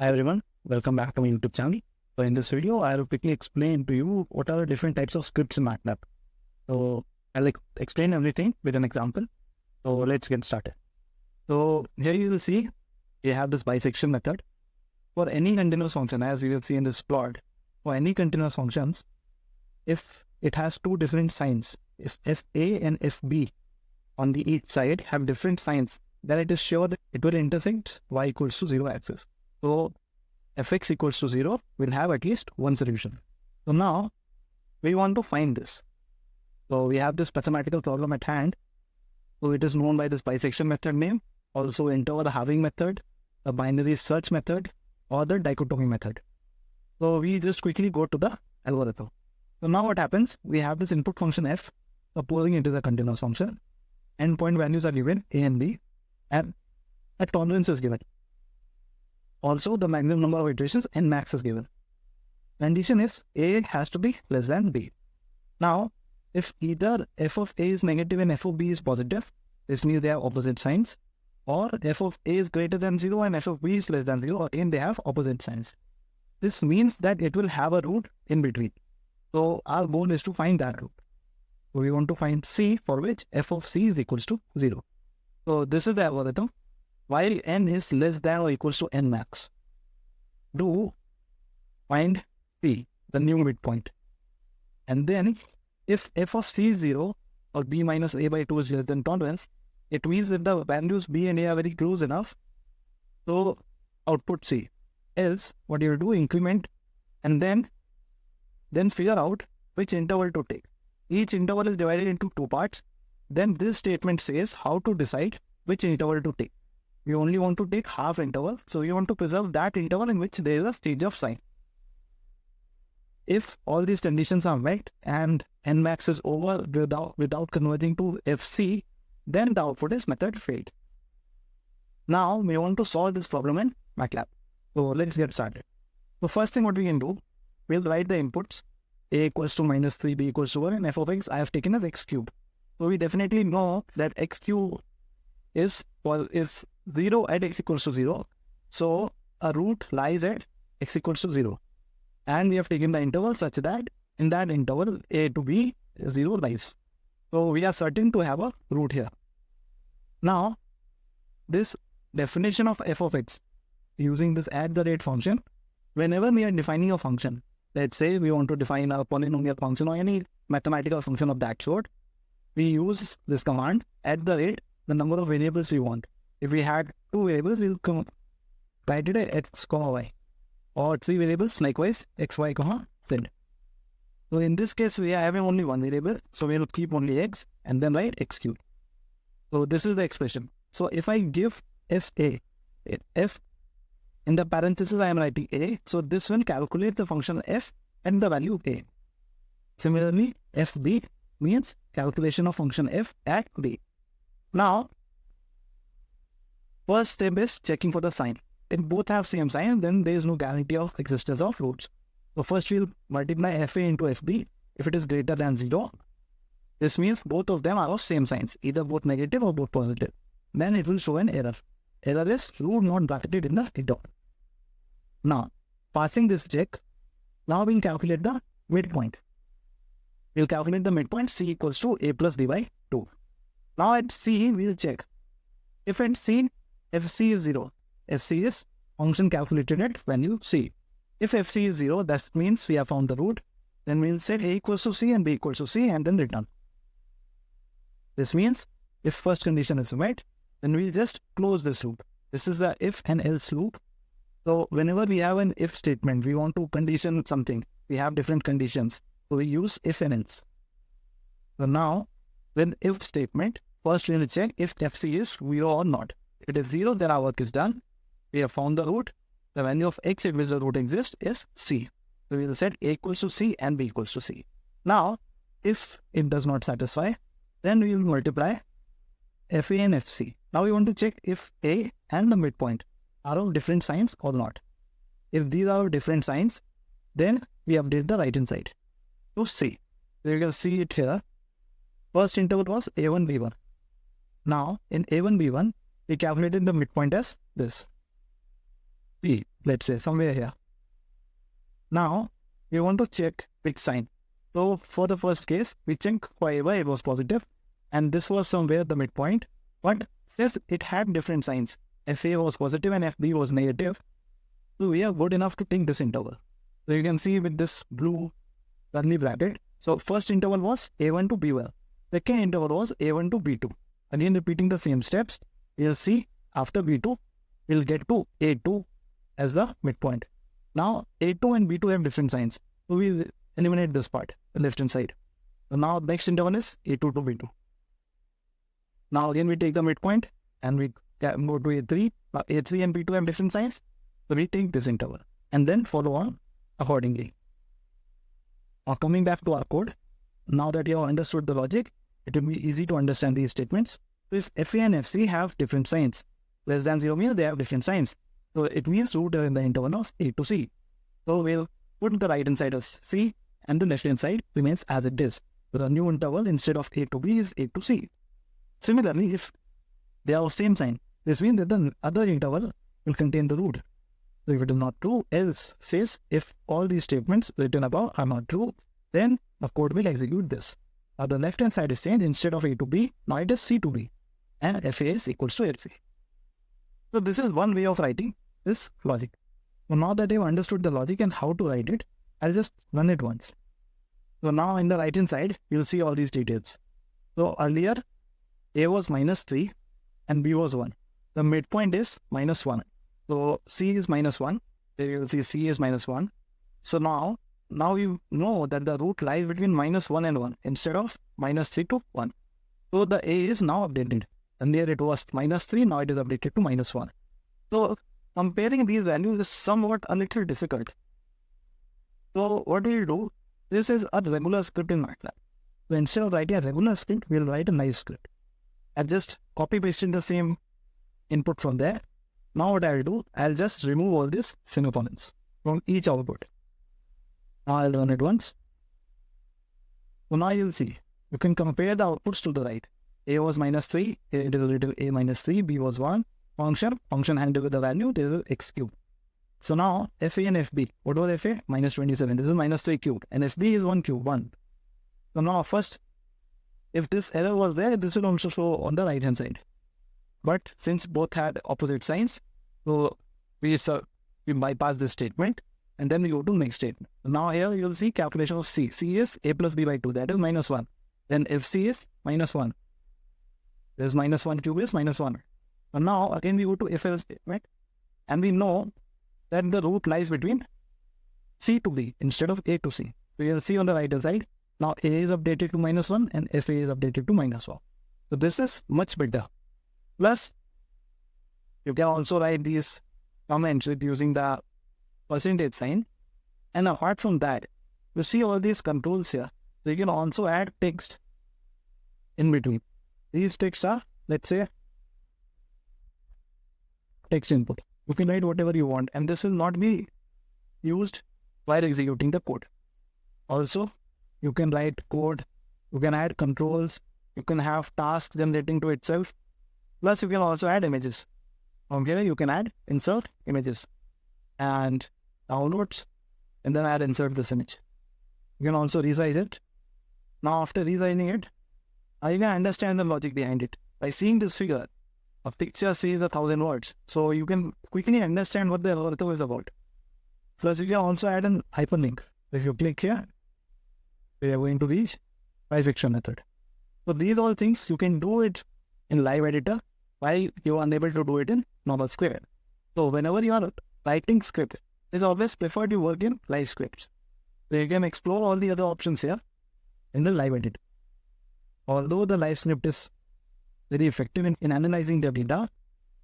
Hi everyone, welcome back to my YouTube channel. So in this video, I will quickly explain to you what are the different types of scripts in MATLAB. So I'll explain everything with an example. So let's get started. So here you will see, you have this bisection method. For any continuous function, as you will see in this plot, for any continuous functions, if it has two different signs, if fa and fb on the each side have different signs, then it is sure that it will intersect y equals to 0 axis. So fx equals to 0 will have at least one solution. So now we want to find this. So we have this mathematical problem at hand. So it is known by this bisection method name, also interval halving method, the binary search method, or the dichotomy method. So we just quickly go to the algorithm. So now what happens? We have this input function f, supposing it is a continuous function. Endpoint values are given a and b, and a tolerance is given. Also, the maximum number of iterations n max is given. Condition is a has to be less than b. Now, if either f of a is negative and f of b is positive, this means they have opposite signs, or f of a is greater than 0 and f of b is less than 0, or again they have opposite signs. This means that it will have a root in between. So our goal is to find that root. So we want to find c, for which f of c is equals to 0. So this is the algorithm. While n is less than or equals to n max, do find c, the new midpoint. And then if f of c is 0 or b minus a by 2 is less than tolerance, it means that the values b and a are very close enough. So output c. Else, what you do, increment and then figure out which interval to take. Each interval is divided into two parts. Then this statement says how to decide which interval to take. We only want to take half interval, so we want to preserve that interval in which there is a stage of sign. If all these conditions are met and n max is over without converging to fc, then the output is method failed. Now we want to solve this problem in MATLAB. So let's get started. The first thing what we can do, we'll write the inputs a equals to minus 3, b equals to 1, and f of x I have taken as x cube. So we definitely know that x cube is 0 at x equals to 0. So a root lies at x equals to 0. And we have taken the interval such that in that interval a to b 0 lies. So we are certain to have a root here. Now this definition of f of x using this at the rate function, whenever we are defining a function, let's say we want to define a polynomial function or any mathematical function of that sort, we use this command at the rate the number of variables we want. If we had two variables, we'll write it as x, y, or three variables likewise x, y, z. So in this case, we are having only one variable, so we'll keep only x and then write x cubed. So this is the expression. So if I give fa, f in the parenthesis I am writing a, so this will calculate the function f and the value a. Similarly, fb means calculation of function f at b. Now, first step is checking for the sign. If both have same sign, then there is no guarantee of existence of roots. So first we'll multiply fa into fb. If it is greater than 0, this means both of them are of same signs, either both negative or both positive. Then it will show an error. Error is root not bracketed in the interval. Now, passing this check, now we'll calculate the midpoint. We'll calculate the midpoint c equals to a plus b by 2. Now at c, we'll check. If at c, fc is 0, fc is function calculated at value c. If fc is 0, that means we have found the root. Then we'll set a equals to c and b equals to c and then return. This means if first condition is met, then we'll just close this loop. This is the if and else loop. So whenever we have an if statement, we want to condition something. We have different conditions. So we use if and else. So now, when if statement, first we will check if fc is 0 or not. If it is 0, then our work is done. We have found the root. The value of x at which the root exists is c. So we will set a equals to c and b equals to c. Now, if it does not satisfy, then we will multiply fa and fc. Now we want to check if a and the midpoint are of different signs or not. If these are of different signs, then we update the right hand side to c. So you can see it here. First interval was a1, b1. Now in a1, b1, we calculated the midpoint as this. C, let's say somewhere here. Now we want to check which sign. So for the first case, we check wherever it was positive, and this was somewhere the midpoint. But since it had different signs, FA was positive and FB was negative, so we are good enough to take this interval. So you can see with this blue curly bracket. So first interval was A1 to B1. Second interval was A1 to B2. Again repeating the same steps, we'll see after B2, we'll get to A2 as the midpoint. Now A2 and B2 have different signs. So we'll eliminate this part, the left hand side. So now next interval is A2 to B2. Now again we take the midpoint and we go to A3. Now A3 and B2 have different signs. So we take this interval and then follow on accordingly. Now coming back to our code, now that you have understood the logic, it will be easy to understand these statements. So if FA and FC have different signs, less than 0 means they have different signs. So it means root is in the interval of A to C. So we'll put the right hand side as C and the left hand side remains as it is. So the new interval instead of A to B is A to C. Similarly, if they are of same sign, this means that the other interval will contain the root. So if it is not true, else says if all these statements written above are not true, then the code will execute this. Now the left hand side is changed, instead of A to B, now it is C to B, and FA is equals to FC. So this is one way of writing this logic. So now that you've understood the logic and how to write it, I'll just run it once. So now in the right hand side, you'll see all these details. So earlier, A was -3 and B was 1. The midpoint is -1. So C is -1. There you will see C is -1. So now you know that the root lies between -1 and 1 instead of -3 to 1. So the A is now updated. And there it was -3, now it is updated to -1. So comparing these values is somewhat a little difficult. So what we will do, this is a regular script in MATLAB. So instead of writing a regular script, we will write a nice script. I just copy pasted the same input from there. Now what I will do, I'll just remove all these semicolons from each output. Now I'll run it once. So now you'll see, you can compare the outputs to the right. A was -3, here it is written A -3, B was 1. Function handled with the value, there is x cubed. So now FA and FB, what was FA? -27, this is -3 cubed, and FB is 1 cubed, 1. So now first, if this error was there, this will also show on the right hand side. But since both had opposite signs, so we bypass this statement and then we go to next statement. So now here you'll see calculation of C. C is A plus B by 2, that is -1. Then FC is -1. This -1 cube is -1. And now again we go to if else statement and we know that the root lies between C to B instead of A to C. So you'll see on the right hand side, now A is updated to -1 and FA is updated to -1. So this is much better. Plus, you can also write these comments with using the percentage sign. And apart from that, you see all these controls here. So you can also add text in between. These texts are, let's say, text input. You can write whatever you want, and this will not be used while executing the code. Also, you can write code, you can add controls, you can have tasks generating to itself. Plus, you can also add images. From here, you can add insert images and downloads, and then add insert this image. You can also resize it. Now, after resizing it, you can understand the logic behind it. By seeing this figure, a picture says 1,000 words. So you can quickly understand what the algorithm is about. Plus, you can also add an hyperlink. If you click here, we are going to reach bisection method. So these all things you can do it in live editor while you are unable to do it in normal script. So whenever you are writing script, it's always preferred you work in live scripts. So you can explore all the other options here in the live editor. Although the live script is very effective in analyzing the data,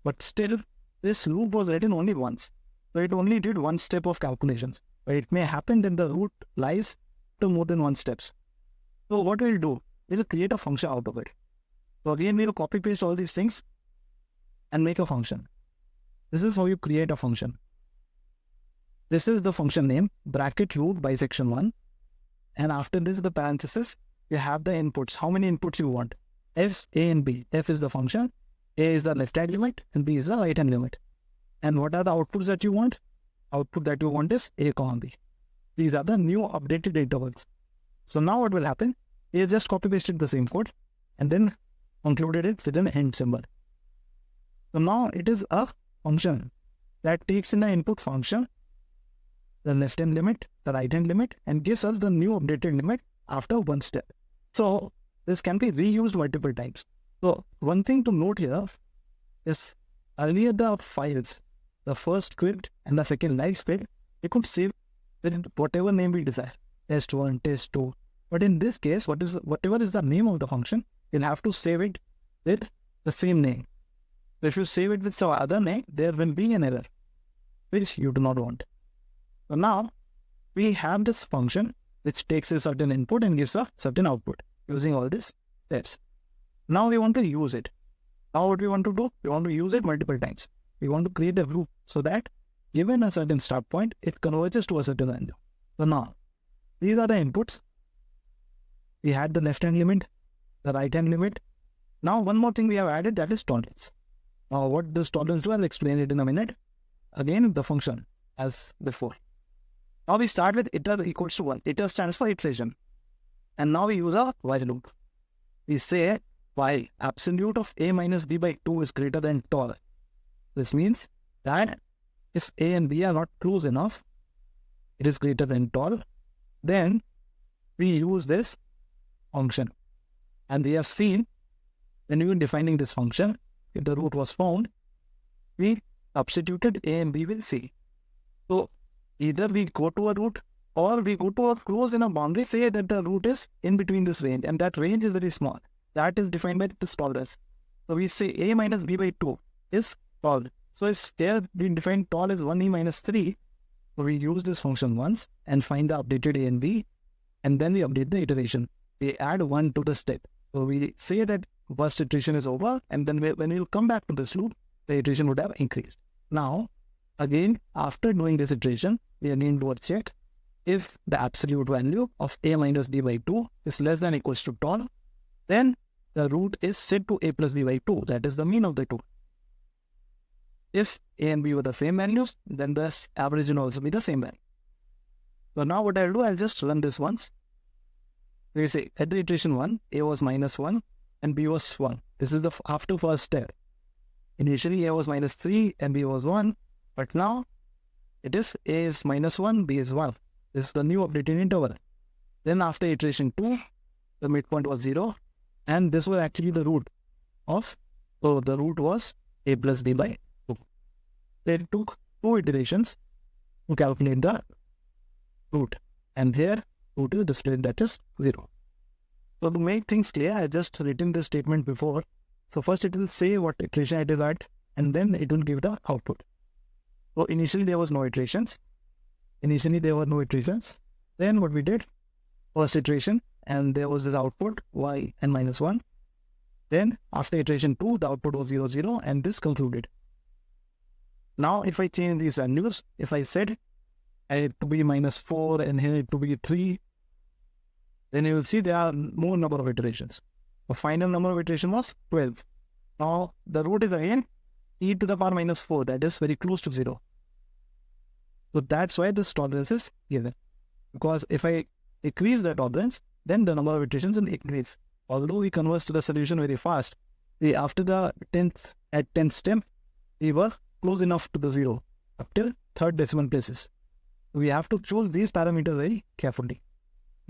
but still this loop was written only once. So it only did one step of calculations. But it may happen that the root lies to more than one steps. So what we'll do, we'll create a function out of it. So again, we'll copy paste all these things and make a function. This is how you create a function. This is the function name, bracket root bisection 1. And after this, the parenthesis, you have the inputs. How many inputs you want? F, A and B. F is the function, A is the left hand limit, and B is the right hand limit. And what are the outputs that you want? Output that you want is A, B. These are the new updated intervals. So now what will happen? We have just copy pasted the same code and then concluded it with an end symbol. So now it is a function that takes in the input function, the left hand limit, the right hand limit, and gives us the new updated limit after one step. So this can be reused multiple times. So one thing to note here is earlier the files, the first script and the second live script, we could save with whatever name we desire, test1, test2. But in this case, whatever is the name of the function, you'll have to save it with the same name. So if you save it with some other name, there will be an error, which you do not want. So now we have this function which takes a certain input and gives a certain output using all these steps. Now we want to use it. Now what we want to do? We want to use it multiple times. We want to create a loop so that given a certain start point, it converges to a certain value. So now these are the inputs. We had the left hand limit, the right hand limit. Now one more thing we have added, that is tolerance. Now what does tolerance do? I'll explain it in a minute. Again, the function as before. Now we start with iter equals to 1. Iter stands for iteration. And now we use a while loop. We say while absolute of a minus b by 2 is greater than tol. This means that if a and b are not close enough, it is greater than tol, then we use this function. And we have seen when we were defining this function, if the root was found, we substituted a and b with c. So either we go to a root or we go to a close in a boundary, say that the root is in between this range and that range is very small. That is defined by this tolerance. So we say a minus b by 2 is tol. So if there we define tol as 1e minus 3, so we use this function once and find the updated a and b, and then we update the iteration. We add 1 to the step. So we say that first iteration is over, and then when we will come back to this loop, the iteration would have increased. Now, again, after doing this iteration, we again do a check. If the absolute value of a minus b by 2 is less than or equals to tol, then the root is set to a plus b by 2. That is the mean of the two. If a and b were the same values, then the average will also be the same value. So now what I'll do, I'll just run this once. We say at the iteration 1, a was minus 1 and b was 1. This is the after first step. Initially a was minus 3 and b was 1, but now it is a is minus 1, b is 1. This is the new updated interval. Then after iteration 2, the midpoint was 0, and this was actually the root of, so the root was a plus b by 2. So it took 2 iterations to calculate the root, and here root is displayed, that is 0. So to make things clear, I just written this statement before. So first it will say what iteration it is at, and then it will give the output. So initially there was no iterations. Then what we did, first iteration, and there was this output y and minus 1. Then after iteration 2, the output was 0, 0, and this concluded. Now if I change these values, if I said it to be minus 4 and here it to be 3, then you will see there are more number of iterations. The final number of iteration was 12. Now the root is again e to the power minus 4, that is very close to 0. So that's why this tolerance is given. Because if I increase the tolerance, then the number of iterations will increase. Although we converge to the solution very fast, see, after the 10th step, we were close enough to the 0 up till third decimal places. We have to choose these parameters very carefully.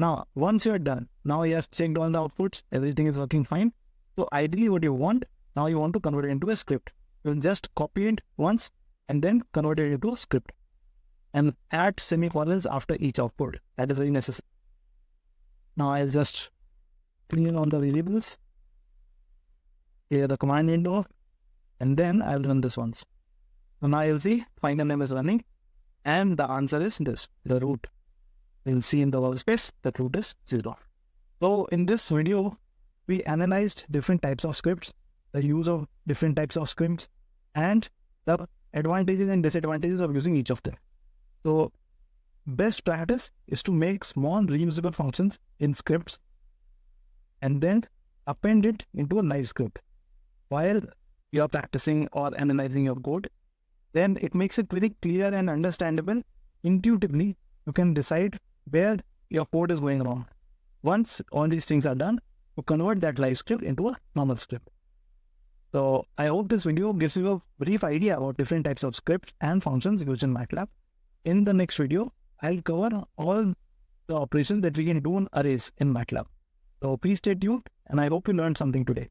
Now, once you are done, now you have checked all the outputs, everything is working fine. So ideally what you want, now you want to convert it into a script. You will just copy it once and then convert it into a script. And add semicolons after each output. That is very necessary. Now I'll just clean all the variables. Here the command window, and then I'll run this once. So now you'll see final name is running, and the answer is this, the root. You'll see in the workspace that root is 0. So in this video, we analyzed different types of scripts, the use of different types of scripts, and the advantages and disadvantages of using each of them. So best practice is to make small reusable functions in scripts and then append it into a live script. While you are practicing or analyzing your code, then it makes it very clear and understandable. Intuitively, you can decide where your code is going wrong. Once all these things are done, you convert that live script into a normal script. So I hope this video gives you a brief idea about different types of scripts and functions used in MATLAB. In the next video, I'll cover all the operations that we can do on arrays in MATLAB. So please stay tuned, and I hope you learned something today.